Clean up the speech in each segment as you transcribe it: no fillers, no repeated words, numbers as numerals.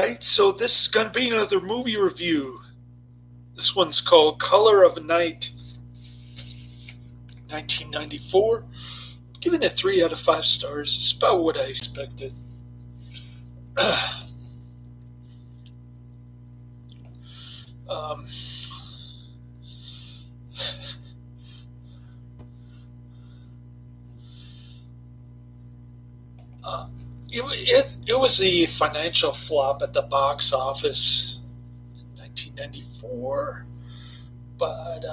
Alright, so this is going to be another movie review. This one's called Color of Night, 1994. I'm giving it 3 out of 5 stars. It's about what I expected. um, it was a financial flop at the box office in 1994, but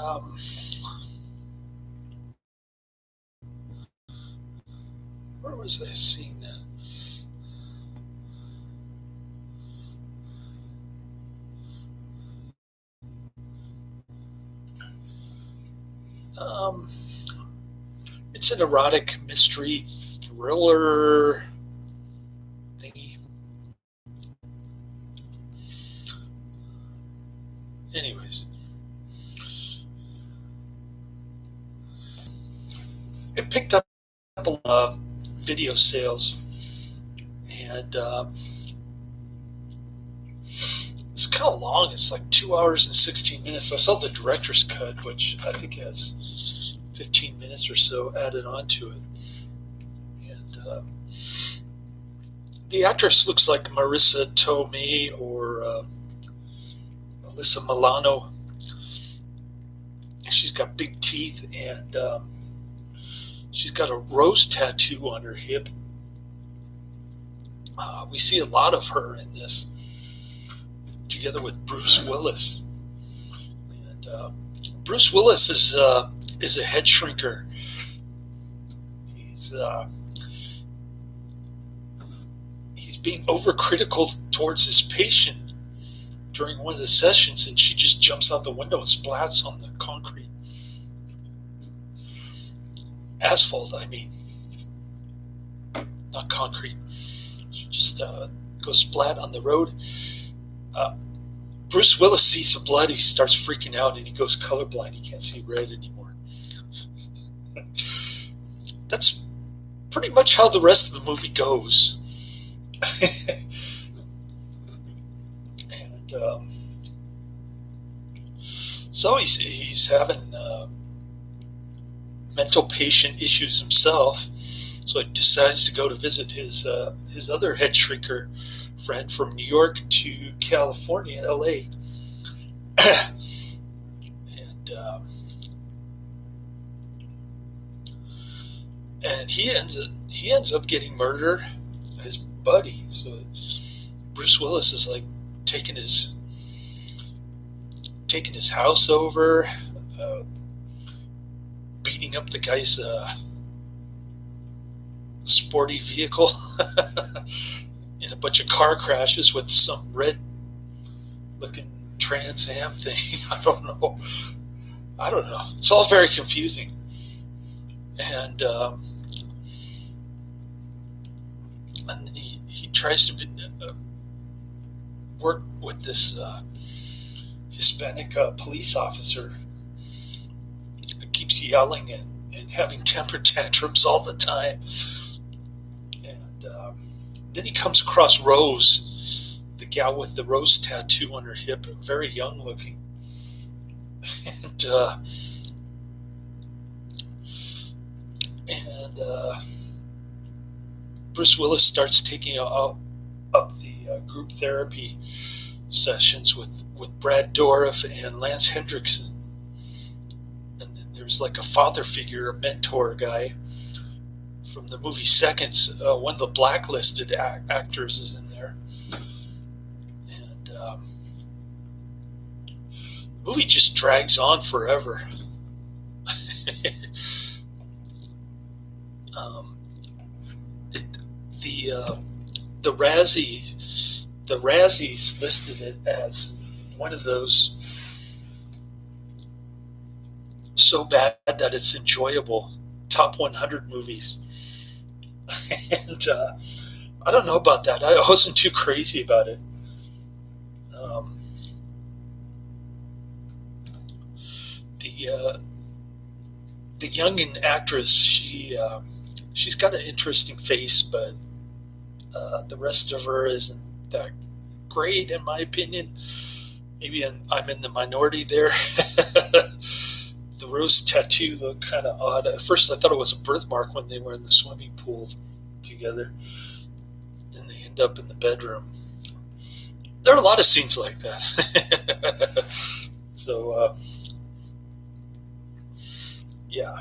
where was I seeing that? It's an erotic mystery thriller thingy. Anyways, it picked up a lot of video sales, and it's kind of long. It's like 2 hours and 16 minutes. I saw the director's cut, which I think has 15 minutes or so added onto it. And the actress looks like Marissa Tomei or Alyssa Milano. She's got big teeth, and she's got a rose tattoo on her hip. We see a lot of her in this, together with Bruce Willis. And Bruce Willis is a head shrinker. He's being overcritical towards his patient during one of the sessions, and she just jumps out the window and splats on the concrete. Asphalt, I mean. Not concrete. She just goes splat on the road. Bruce Willis sees the blood. He starts freaking out, and he goes colorblind. He can't see red anymore. That's pretty much how the rest of the movie goes. And so he's having mental patient issues himself. So he decides to go to visit his other head shrinker friend from New York to California, LA. And he ends up getting murdered. His buddy. So Bruce Willis is like taking his house over, beating up the guy's sporty vehicle in a bunch of car crashes with some red looking Trans Am thing. I don't know. It's all very confusing. And then he tries to work with this Hispanic police officer who keeps yelling and having temper tantrums all the time. And then he comes across Rose, the gal with the rose tattoo on her hip, very young looking. And Bruce Willis starts taking up the group therapy sessions with Brad Dourif and Lance Henriksen. And then there's like a father figure, a mentor guy from the movie Seconds. One of the blacklisted actors is in there. And the movie just drags on forever. The Razzies listed it as one of those so bad that it's enjoyable top 100 movies. And I don't know about that. I wasn't too crazy about it. The young actress, she's got an interesting face, but the rest of her isn't that great in my opinion. Maybe I'm in the minority there. The rose tattoo looked kind of odd. At first, I thought it was a birthmark when they were in the swimming pool together. Then they end up in the bedroom. There are a lot of scenes like that. So, yeah,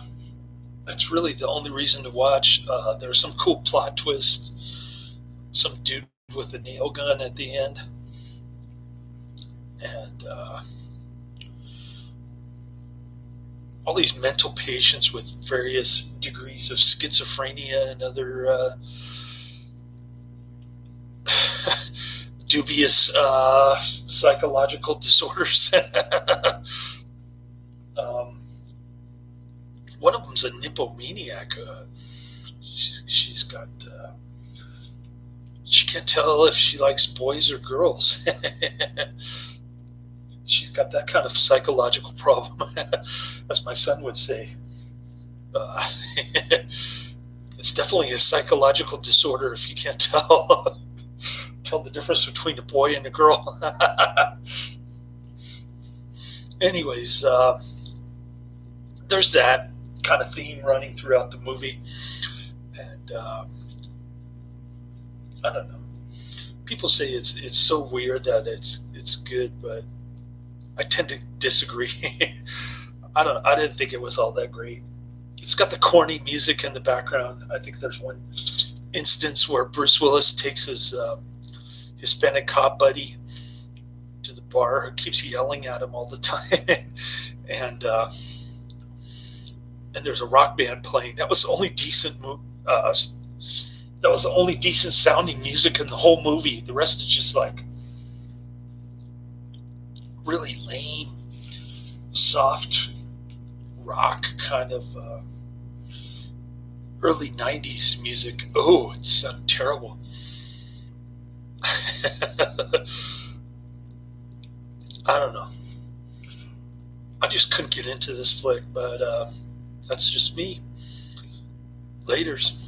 that's really the only reason to watch. There are some cool plot twists. Some dude with a nail gun at the end. And all these mental patients with various degrees of schizophrenia and other dubious psychological disorders. One of them's a nymphomaniac. She's got. She can't tell if she likes boys or girls. She's got that kind of psychological problem, as my son would say. It's definitely a psychological disorder if you can't tell the difference between a boy and a girl. Anyways, there's that kind of theme running throughout the movie, and I don't know. People say it's so weird that it's good, but I tend to disagree. I didn't think it was all that great. It's got the corny music in the background. I think there's one instance where Bruce Willis takes his Hispanic cop buddy to the bar who keeps yelling at him all the time, and there's a rock band playing. That was the only decent that was the only decent sounding music in the whole movie. The rest is just like really lame, soft rock kind of early 90s music. Oh, it sounded terrible. I don't know. I just couldn't get into this flick, but that's just me. Laters.